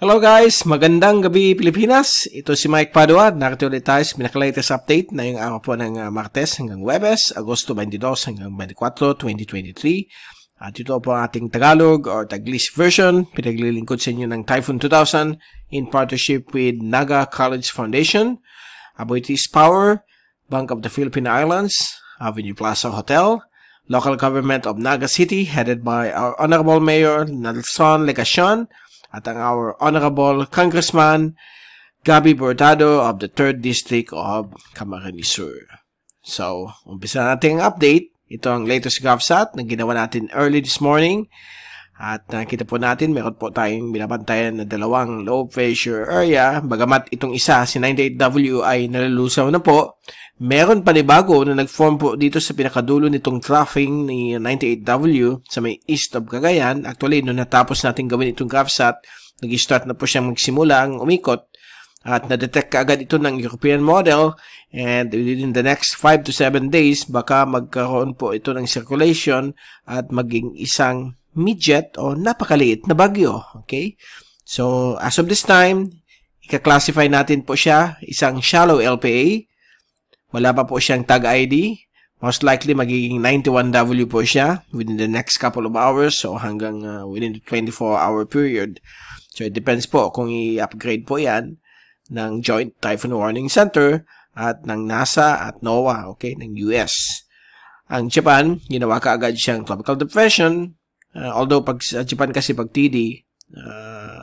Hello guys! Magandang gabi Pilipinas! Ito si Mike Padua. Narito ulit tayo sa pinaka-latest update na yung araw po ng Martes hanggang Huwebes, Agosto 22 hanggang 24, 2023. At ito po ang ating Tagalog or Taglish version. Pinaglilingkod sa inyo ng Typhoon 2000 in partnership with Naga College Foundation, Aboitiz Power, Bank of the Philippine Islands, Avenue Plaza Hotel, Local Government of Naga City headed by our Honorable Mayor Nelson Legacion, at ang our Honorable Congressman Gabby Bordado of the 3rd District of Camarines Sur. So, umpisa natin ang update. Ito ang latest GovSat na ginawa natin early this morning. At nakita po natin, meron po tayong binabantayan na dalawang low pressure area. Bagamat itong isa, si 98W ay nalulusaw na po, meron panibago na nag-form po dito sa pinakadulo nitong troughing ni 98W sa may east of Cagayan. Actually, nung natapos natin gawin itong GovSat, nag-start na po siyang magsimula ang umikot. At na-detect kaagad ito ng European model, and within the next 5 to 7 days, baka magkaroon po ito ng circulation at maging isang midget o napakaliit na bagyo. Okay? So, as of this time, ika-classify natin po siya isang shallow LPA. Wala pa po siyang tag ID. Most likely, magiging 91W po siya within the next couple of hours, so hanggang within the 24-hour period. So, it depends po kung i-upgrade po yan ng Joint Typhoon Warning Center at ng NASA at NOAA, okay, ng US. Ang Japan, ginawa kaagad siyang tropical depression. Although pag sa Japan kasi pag TD,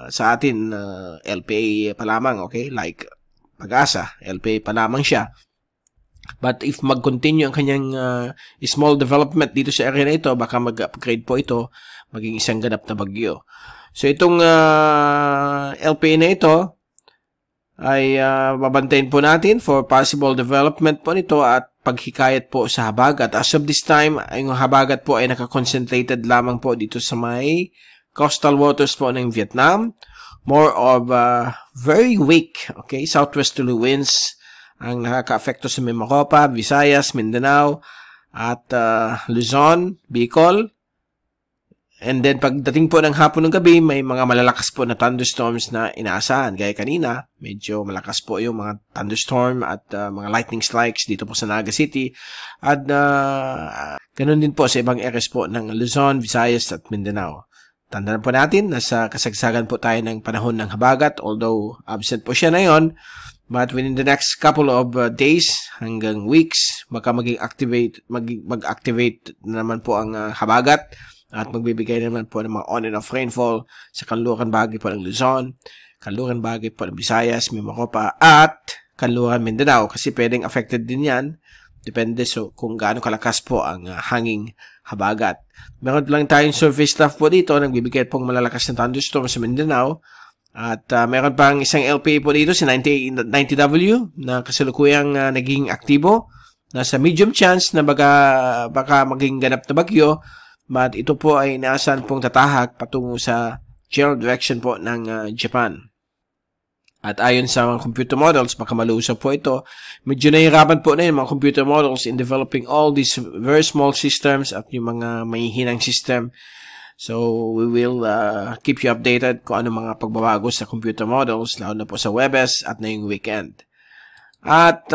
sa atin LPA pa lamang, okay, like Pag-asa, LPA pa lamang siya. But if mag-continue ang kanyang small development dito sa area na ito, baka mag-upgrade po ito, maging isang ganap na bagyo. So itong LPA na ito ay babantayin po natin for possible development po nito at paghikayat po sa habagat. As of this time, yung habagat po ay nakakoncentrated lamang po dito sa may coastal waters po ng Vietnam. More of very weak, okay, southwesterly winds ang nakaka-apekto sa Mimaropa, Visayas, Mindanao, at Luzon, Bicol. And then, pagdating po ng hapon ng gabi, may mga malalakas po na thunderstorms na inaasahan. Gaya kanina, medyo malakas po yung mga thunderstorm at mga lightning strikes dito po sa Naga City. At ganun din po sa ibang areas po ng Luzon, Visayas at Mindanao. Tandaan po natin, nasa kasagsagan po tayo ng panahon ng habagat, although absent po siya na yon. But within the next couple of days hanggang weeks, baka mag-activate naman po ang habagat. At magbibigay naman po ng mga on and off rainfall sa kanluran bahagi po ng Luzon, kanluran bahagi po ng Visayas, Mimaropa, at kanluran Mindanao. Kasi pwedeng affected din yan. Depende kung gaano kalakas po ang hanging habagat. Meron lang tayong surface trough po dito. Nagbibigay pong malalakas na thunderstorm sa Mindanao. At meron pang isang LPA po dito, si 90W, na kasalukuyang naging aktibo. Nasa medium chance na baka maging ganap na bagyo. But ito po ay inaasahan pong tatahak patungo sa general direction po ng Japan. At ayon sa mga computer models, baka malusap po ito. Medyo nahihirapan po na yung mga computer models in developing all these very small systems at yung mga mahihinang system. So, we will keep you updated kung ano mga pagbabago sa computer models, lalo na po sa Huwebes at na yung weekend. At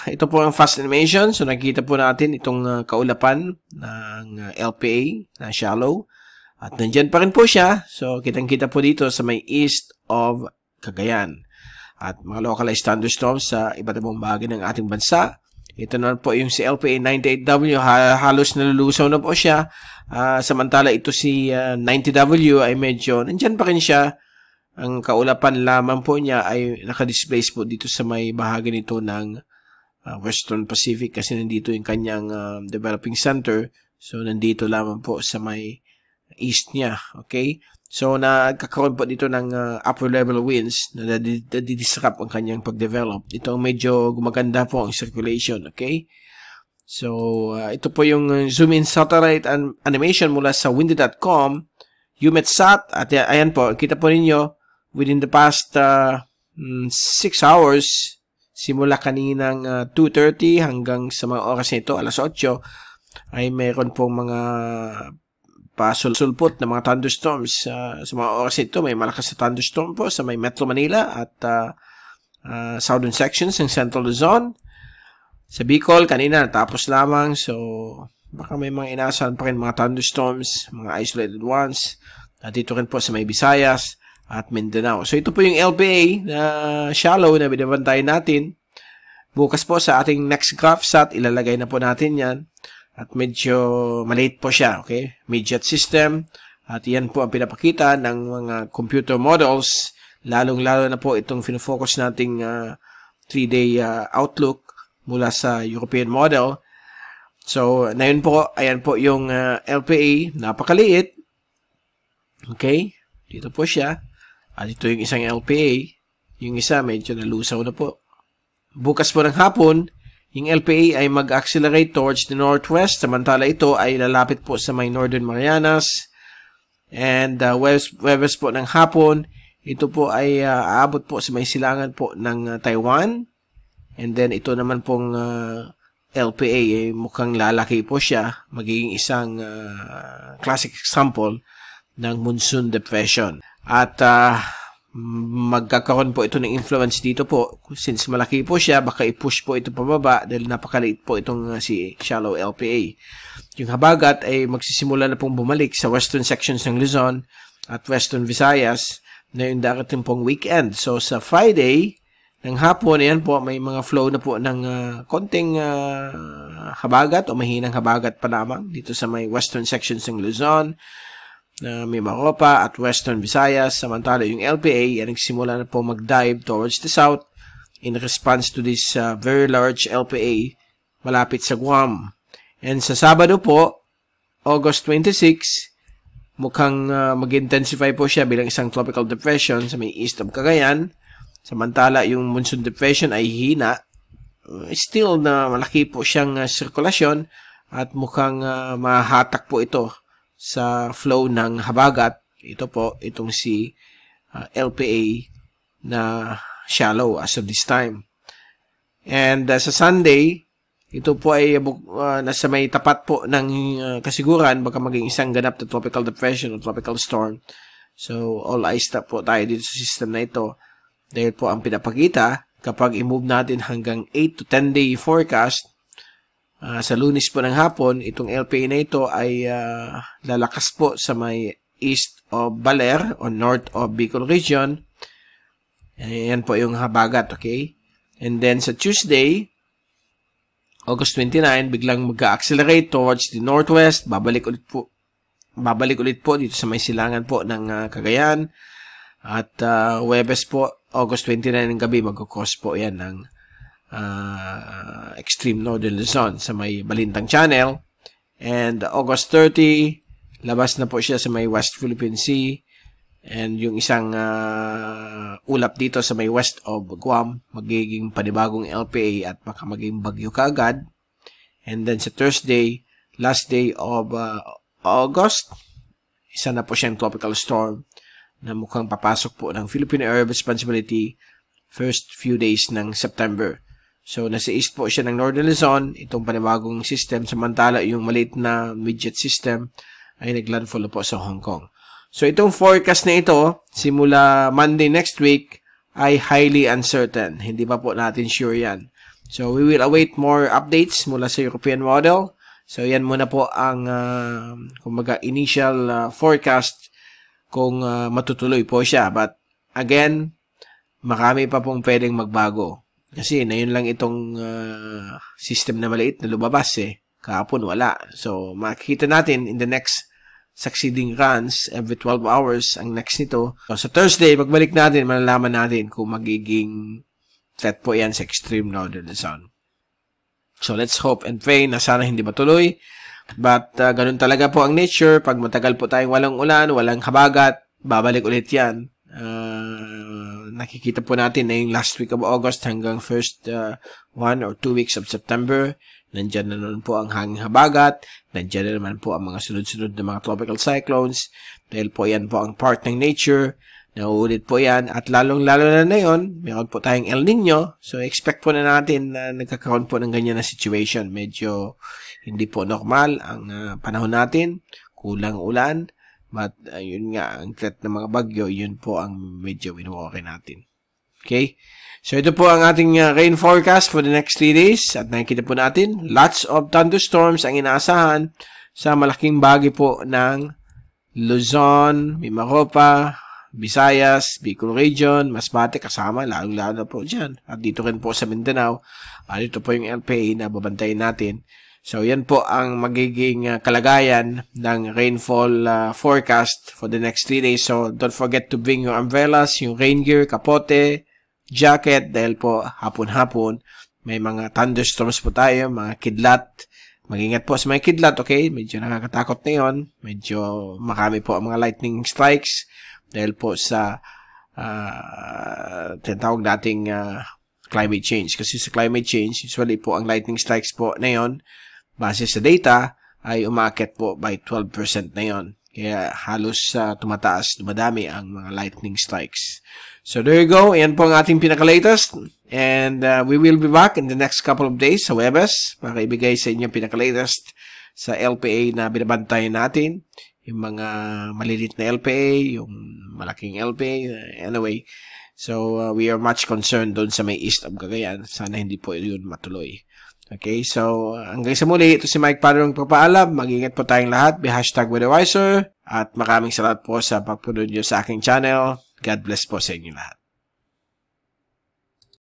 ito po ang fast animation. So nakikita po natin itong kaulapan ng LPA na shallow. At nandyan pa rin po siya. So kitang-kita po dito sa may east of Cagayan. At mga localized thunderstorms sa iba't ibang bahagi ng ating bansa. Ito na po yung si LPA 98W. Halos nalulusaw na po siya. Samantala ito si 90W ay medyo nandyan pa rin siya. Ang kaulapan lamang po niya ay nakadisplace po dito sa may bahagi nito ng Western Pacific kasi nandito yung kanyang developing center. So, nandito lamang po sa may east niya. Okay? So, nagkakaroon po dito ng upper level winds na nadidisrupt ang kanyang pag-develop. Ito medyo gumaganda po ang circulation. Okay? So, ito po yung zoom in satellite animation mula sa windy.com, UMETSAT. At ayan po, kita po ninyo, within the past 6 hours, simula kaninang 2:30 hanggang sa mga oras nito, alas 8, ay mayroon pong mga pasulpot ng mga thunderstorms. Sa mga oras ito, may malakas na thunderstorm po sa may Metro Manila at southern sections ng Central Luzon. Sa Bicol, kanina natapos lamang. So, baka may mga inaasahan pa rin mga thunderstorms, mga isolated ones. At dito rin po sa may Visayas at Mindanao. So, ito po yung LPA na shallow na binabantayan natin. Bukas po sa ating next graph sat, ilalagay na po natin yan. At medyo maliit po siya, okay? Midget system. At yan po ang pinapakita ng mga computer models. Lalong-lalo na po itong finofocus nating 3-day outlook mula sa European model. So, ngayon po, ayan po yung LPA. Napakaliit. Okay? Dito po siya. At ito yung isang LPA. Yung isa, medyo nalusaw na po. Bukas po ng hapon, yung LPA ay mag-accelerate towards the northwest. Samantala ito ay lalapit po sa may Northern Marianas. And Webes po ng hapon, ito po ay aabot po sa may silangan po ng Taiwan. And then ito naman pong LPA ay mukhang lalaki po siya. Magiging isang classic example ng monsoon depression. At magkakaroon po ito ng influence dito po. Since malaki po siya, baka i-push po ito pababa dahil napakaliit po itong si shallow LPA. Yung habagat ay magsisimula na pong bumalik sa western sections ng Luzon at western Visayas na yung darating pong weekend. So sa Friday ng hapon, ayan po, may mga flow na po ng konting habagat o mahinang habagat pa lamang dito sa may western sections ng Luzon, may Maropa at western Visayas. Samantala yung LPA ay nagsimula na po mag-dive towards the south in response to this very large LPA malapit sa Guam. And sa Sabado po, August 26, mukhang mag-intensify po siya bilang isang tropical depression sa may east of Cagayan. Samantala yung monsoon depression ay hina. Still na malaki po siyang sirkulasyon at mukhang mahatak po ito sa flow ng habagat. Ito po, itong si LPA na shallow as of this time. And sa Sunday, ito po ay nasa may tapat po ng kasiguran, baka maging isang ganap na tropical depression o tropical storm. So, all eyes na po tayo dito sa system na ito. Dahil po ang pinapakita, kapag i-move natin hanggang 8 to 10 day forecast, sa Lunes po ng hapon, itong LPA na ito ay lalakas po sa may east of Baler o north of Bicol region. Ayan po yung habagat, okay? And then sa Tuesday, August 29, biglang mag-accelerate towards the northwest. Babalik ulit po dito sa may silangan po ng Cagayan. At Huwebes po, August 29 ng gabi, mag-cross po yan ng extreme northern Luzon sa may Balintang Channel. And August 30, labas na po siya sa may West Philippine Sea. And yung isang ulap dito sa may west of Guam, magiging panibagong LPA at baka maging bagyo kaagad. And then sa Thursday, last day of August, isa na po siyang tropical storm na mukhang papasok po ng Philippine Area of Responsibility first few days ng September. So, nasa east po siya ng Northern Luzon, itong panibagong system, samantala yung maliit na midget system ay naglandfall po sa Hong Kong. So, itong forecast na ito, simula Monday next week, ay highly uncertain. Hindi pa po natin sure yan. So, we will await more updates mula sa European model. So, yan muna po ang kumbaga initial forecast kung matutuloy po siya. But, again, marami pa pong pwedeng magbago. Kasi na yun lang itong system na maliit na lumabas eh. Kahapon wala. So, makikita natin in the next succeeding runs every 12 hours ang next nito. So, sa Thursday, pagbalik natin, malalaman natin kung magiging threat po yan sa extreme northern Luzon. So, let's hope and pray na sana hindi matuloy. But, ganun talaga po ang nature. Pag matagal po tayong walang ulan, walang habagat, babalik ulit yan. Nakikita po natin na yung last week of August hanggang first 1 or 2 weeks of September, nandyan na naman po ang hanging habagat, nandyan na naman po ang mga sunod-sunod na mga tropical cyclones, dahil po yan po ang part ng nature, nauulit po yan, at lalong-lalo na ngayon, meron po tayong El Nino, so expect po na natin na nagkakaroon po ng ganyan na situation. Medyo hindi po normal ang panahon natin. kulang ulan. But, yun nga, ang threat ng mga bagyo, yun po ang medyo winuwari natin. Okay? So, ito po ang ating rain forecast for the next 3 days. At nakikita po natin, lots of thunderstorms ang inaasahan sa malaking bahagi po ng Luzon, Mimaropa, Visayas, Bicol Region, Masbate, kasama, lalong-lalo po dyan. At dito rin po sa Mindanao. At ito po yung LPA na babantayin natin. So, yan po ang magiging kalagayan ng rainfall forecast for the next 3 days. So, don't forget to bring your umbrellas, yung rain gear, kapote, jacket, dahil po hapon-hapon may mga thunderstorms po tayo, mga kidlat. Mag-ingat po sa mga kidlat, okay? Medyo nakakatakot na yun. Medyo marami po ang mga lightning strikes dahil po sa tinatawag nating climate change. Kasi sa climate change, usually po ang lightning strikes po na yun, base sa data, ay umaakit po by 12% na yon. Kaya halos tumataas, dumadami ang mga lightning strikes. So there you go. Ayan po ang ating pinaka-latest. And we will be back in the next couple of days sa Webes para ibigay sa inyo pinaka-latest sa LPA na binabantayan natin. Yung mga malilit na LPA, yung malaking LPA. Anyway, so we are much concerned doon sa may east of Cagayan. Sana hindi po yun matuloy. Okay, so hanggang sa muli, ito si Mike Padua ng papaalam. Mag-ingat po tayong lahat. Be #weatherwiser. At maraming salamat po sa pagpunod nyo sa aking channel. God bless po sa inyo lahat.